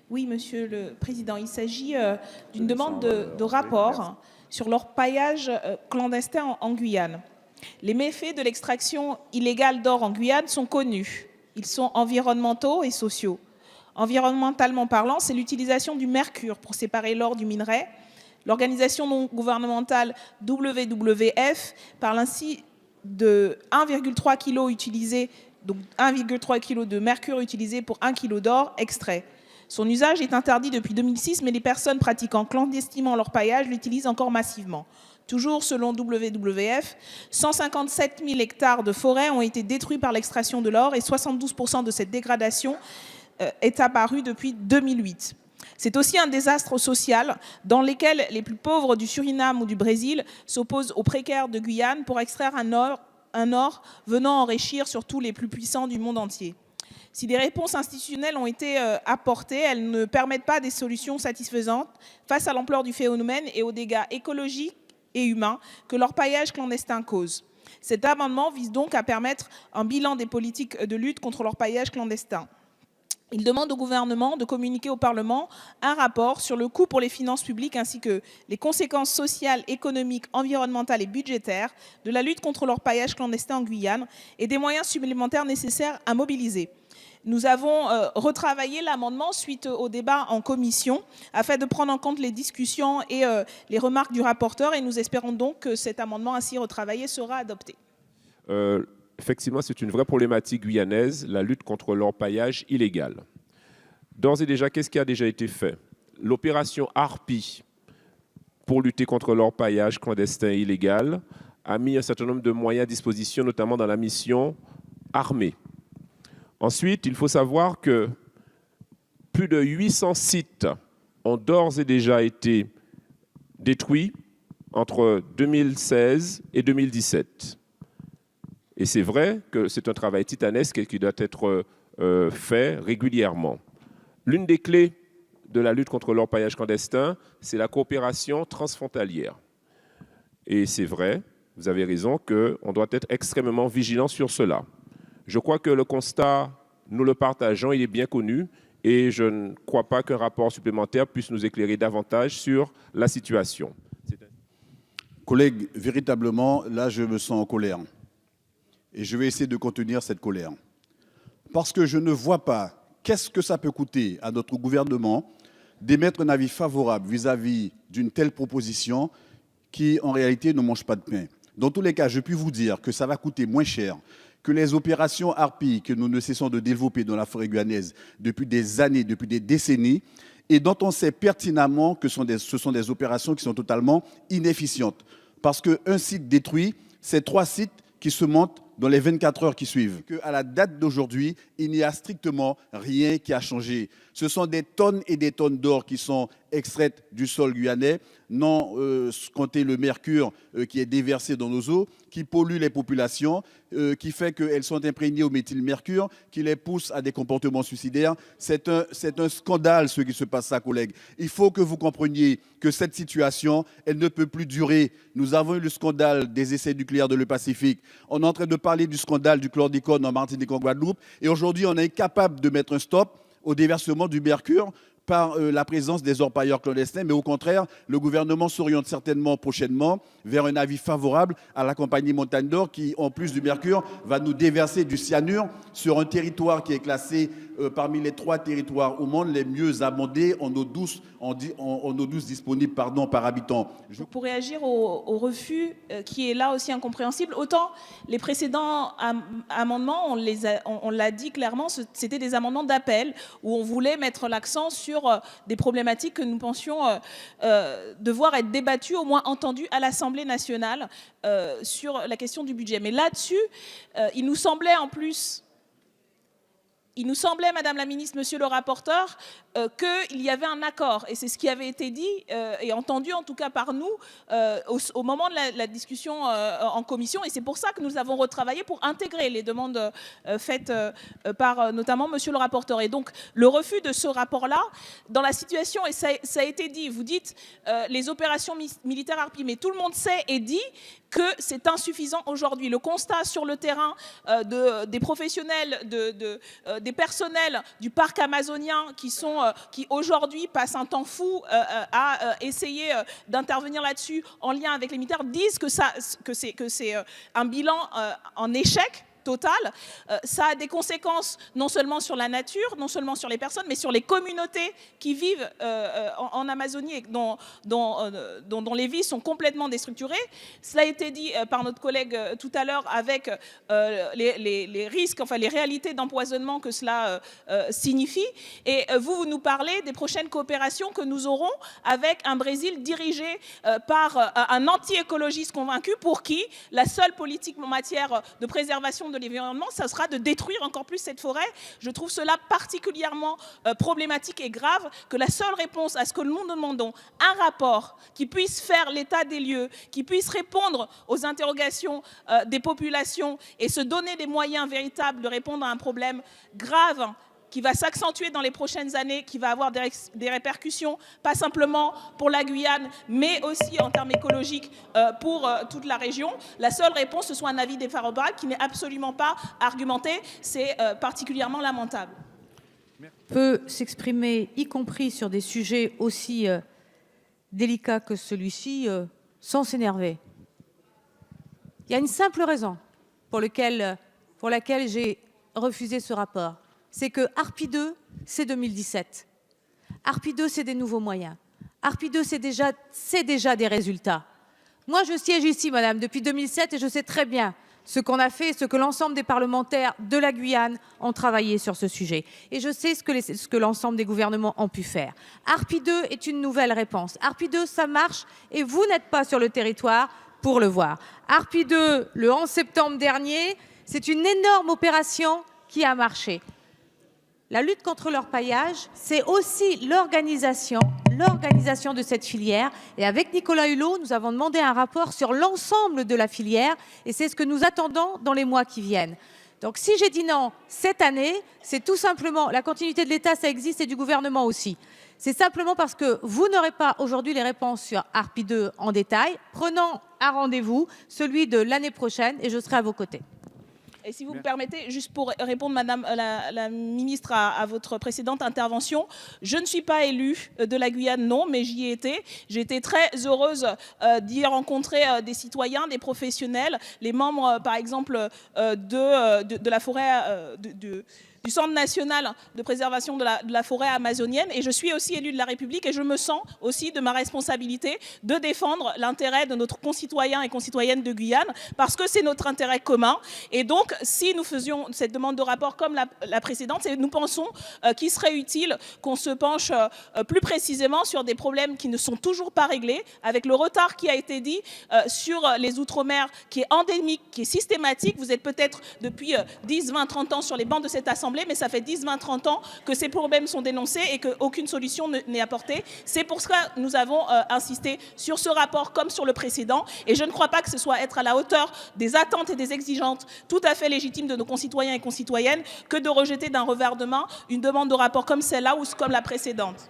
Oui, Monsieur le Président, il s'agit d'une demande de rapport sur l'orpaillage clandestin en Guyane. Les méfaits de l'extraction illégale d'or en Guyane sont connus. Ils sont environnementaux et sociaux. Environnementalement parlant, c'est l'utilisation du mercure pour séparer l'or du minerai. L'organisation non gouvernementale WWF parle ainsi de 1,3 kg utilisé, donc 1,3 kg de mercure utilisé pour 1 kg d'or extrait. Son usage est interdit depuis 2006, mais les personnes pratiquant clandestinement l'orpaillage l'utilisent encore massivement. Toujours selon WWF, 157 000 hectares de forêt ont été détruits par l'extraction de l'or et 72% de cette dégradation est apparue depuis 2008. C'est aussi un désastre social dans lequel les plus pauvres du Suriname ou du Brésil s'opposent aux précaires de Guyane pour extraire un or venant enrichir surtout les plus puissants du monde entier. Si des réponses institutionnelles ont été apportées, elles ne permettent pas des solutions satisfaisantes face à l'ampleur du phénomène et aux dégâts écologiques et humains que l'orpaillage clandestin cause. Cet amendement vise donc à permettre un bilan des politiques de lutte contre l'orpaillage clandestin. Il demande au gouvernement de communiquer au Parlement un rapport sur le coût pour les finances publiques ainsi que les conséquences sociales, économiques, environnementales et budgétaires de la lutte contre l'orpaillage clandestin en Guyane et des moyens supplémentaires nécessaires à mobiliser. Nous avons retravaillé l'amendement suite au débat en commission afin de prendre en compte les discussions et les remarques du rapporteur et nous espérons donc que cet amendement ainsi retravaillé sera adopté. Effectivement, c'est une vraie problématique guyanaise, la lutte contre l'orpaillage illégal. D'ores et déjà, qu'est-ce qui a déjà été fait? L'opération Harpie pour lutter contre l'orpaillage clandestin illégal a mis un certain nombre de moyens à disposition, notamment dans la mission armée. Ensuite, il faut savoir que plus de 800 sites ont d'ores et déjà été détruits entre 2016 et 2017. Et c'est vrai que c'est un travail titanesque qui doit être fait régulièrement. L'une des clés de la lutte contre l'orpaillage clandestin, c'est la coopération transfrontalière. Et c'est vrai, vous avez raison, qu'on doit être extrêmement vigilant sur cela. Je crois que le constat, nous le partageons, il est bien connu et je ne crois pas qu'un rapport supplémentaire puisse nous éclairer davantage sur la situation. Collègues, véritablement, là, je me sens en colère. Et je vais essayer de contenir cette colère. Parce que je ne vois pas qu'est-ce que ça peut coûter à notre gouvernement d'émettre un avis favorable vis-à-vis d'une telle proposition qui, en réalité, ne mange pas de pain. Dans tous les cas, je puis vous dire que ça va coûter moins cher que les opérations Harpie que nous ne cessons de développer dans la forêt guyanaise depuis des années, depuis des décennies, et dont on sait pertinemment que ce sont des opérations qui sont totalement inefficientes. Parce qu'un site détruit, c'est 3 sites qui se montent dans les 24 heures qui suivent. À la date d'aujourd'hui, il n'y a strictement rien qui a changé. Ce sont des tonnes et des tonnes d'or qui sont extraites du sol guyanais, non compter le mercure qui est déversé dans nos eaux, qui pollue les populations, qui fait qu'elles sont imprégnées au méthylmercure, qui les pousse à des comportements suicidaires. C'est un scandale ce qui se passe là, collègues. Il faut que vous compreniez que cette situation, elle ne peut plus durer. Nous avons eu le scandale des essais nucléaires de l'Pacifique. On est en train de parler du scandale du chlordécone en Martinique, en Guadeloupe. Et aujourd'hui, on est incapable de mettre un stop au déversement du mercure par la présence des orpailleurs clandestins, mais au contraire, le gouvernement s'oriente certainement prochainement vers un avis favorable à la compagnie Montagne d'Or qui, en plus du mercure, va nous déverser du cyanure sur un territoire qui est classé parmi les 3 territoires au monde les mieux abondés en eau douce, en eau douce disponible par habitant. Pour réagir au refus qui est là aussi incompréhensible, autant les précédents amendements, on l'a dit clairement, c'était des amendements d'appel où on voulait mettre l'accent sur des problématiques que nous pensions devoir être débattues, au moins entendues à l'Assemblée nationale sur la question du budget. Mais là-dessus, il nous semblait, Madame la Ministre, Monsieur le rapporteur, qu'il y avait un accord. Et c'est ce qui avait été dit et entendu, en tout cas par nous, au moment de la discussion en commission. Et c'est pour ça que nous avons retravaillé pour intégrer les demandes faites par notamment Monsieur le rapporteur. Et donc, le refus de ce rapport-là, dans la situation, et ça a été dit, vous dites les opérations militaires Harpie, mais tout le monde sait et dit que c'est insuffisant aujourd'hui. Le constat sur le terrain des professionnels, des personnels du parc amazonien qui aujourd'hui passent un temps fou à essayer d'intervenir là-dessus en lien avec les militaires, disent que c'est un bilan en échec total. Ça a des conséquences non seulement sur la nature, non seulement sur les personnes, mais sur les communautés qui vivent en Amazonie et dont les vies sont complètement déstructurées. Cela a été dit par notre collègue tout à l'heure avec les risques, enfin les réalités d'empoisonnement que cela signifie. Et vous nous parlez des prochaines coopérations que nous aurons avec un Brésil dirigé par un anti-écologiste convaincu pour qui la seule politique en matière de préservation de l'environnement, ça sera de détruire encore plus cette forêt. Je trouve cela particulièrement problématique et grave que la seule réponse à ce que nous demandons, un rapport qui puisse faire l'état des lieux, qui puisse répondre aux interrogations des populations et se donner des moyens véritables de répondre à un problème grave qui va s'accentuer dans les prochaines années, qui va avoir des répercussions, pas simplement pour la Guyane, mais aussi en termes écologiques pour toute la région. La seule réponse, ce soit un avis défavorable qui n'est absolument pas argumenté. C'est particulièrement lamentable. Peut s'exprimer, y compris sur des sujets aussi délicats que celui-ci, sans s'énerver. Il y a une simple raison pour laquelle j'ai refusé ce rapport. C'est que Harpie 2, c'est 2017. Harpie 2, c'est des nouveaux moyens. Harpie 2, c'est déjà des résultats. Moi, je siège ici, madame, depuis 2007 et je sais très bien ce qu'on a fait, ce que l'ensemble des parlementaires de la Guyane ont travaillé sur ce sujet. Et je sais ce que l'ensemble des gouvernements ont pu faire. Harpie 2 est une nouvelle réponse. Harpie 2, ça marche et vous n'êtes pas sur le territoire pour le voir. Harpie 2, le 11 septembre dernier, c'est une énorme opération qui a marché. La lutte contre l'orpaillage, c'est aussi l'organisation de cette filière. Et avec Nicolas Hulot, nous avons demandé un rapport sur l'ensemble de la filière et c'est ce que nous attendons dans les mois qui viennent. Donc si j'ai dit non cette année, c'est tout simplement, la continuité de l'État, ça existe et du gouvernement aussi. C'est simplement parce que vous n'aurez pas aujourd'hui les réponses sur Harpie 2 en détail. Prenons un rendez-vous, celui de l'année prochaine, et je serai à vos côtés. Et si vous me permettez, juste pour répondre, Madame la ministre, à votre précédente intervention, je ne suis pas élue de la Guyane, non, mais j'y ai été. J'ai été très heureuse d'y rencontrer des citoyens, des professionnels, les membres, par exemple, de la forêt, du Centre national de préservation de la forêt amazonienne. Et je suis aussi élue de la République et je me sens aussi de ma responsabilité de défendre l'intérêt de nos concitoyens et concitoyennes de Guyane parce que c'est notre intérêt commun. Et donc, si nous faisions cette demande de rapport comme la précédente, nous pensons qu'il serait utile qu'on se penche plus précisément sur des problèmes qui ne sont toujours pas réglés, avec le retard qui a été dit sur les Outre-mer, qui est endémique, qui est systématique. Vous êtes peut-être depuis 10, 20, 30 ans sur les bancs de cette Assemblée, mais ça fait 10, 20, 30 ans que ces problèmes sont dénoncés et qu'aucune solution n'est apportée. C'est pour cela que nous avons insisté sur ce rapport comme sur le précédent. Et je ne crois pas que ce soit être à la hauteur des attentes et des exigences tout à fait légitimes de nos concitoyens et concitoyennes que de rejeter d'un revers de main une demande de rapport comme celle-là ou comme la précédente.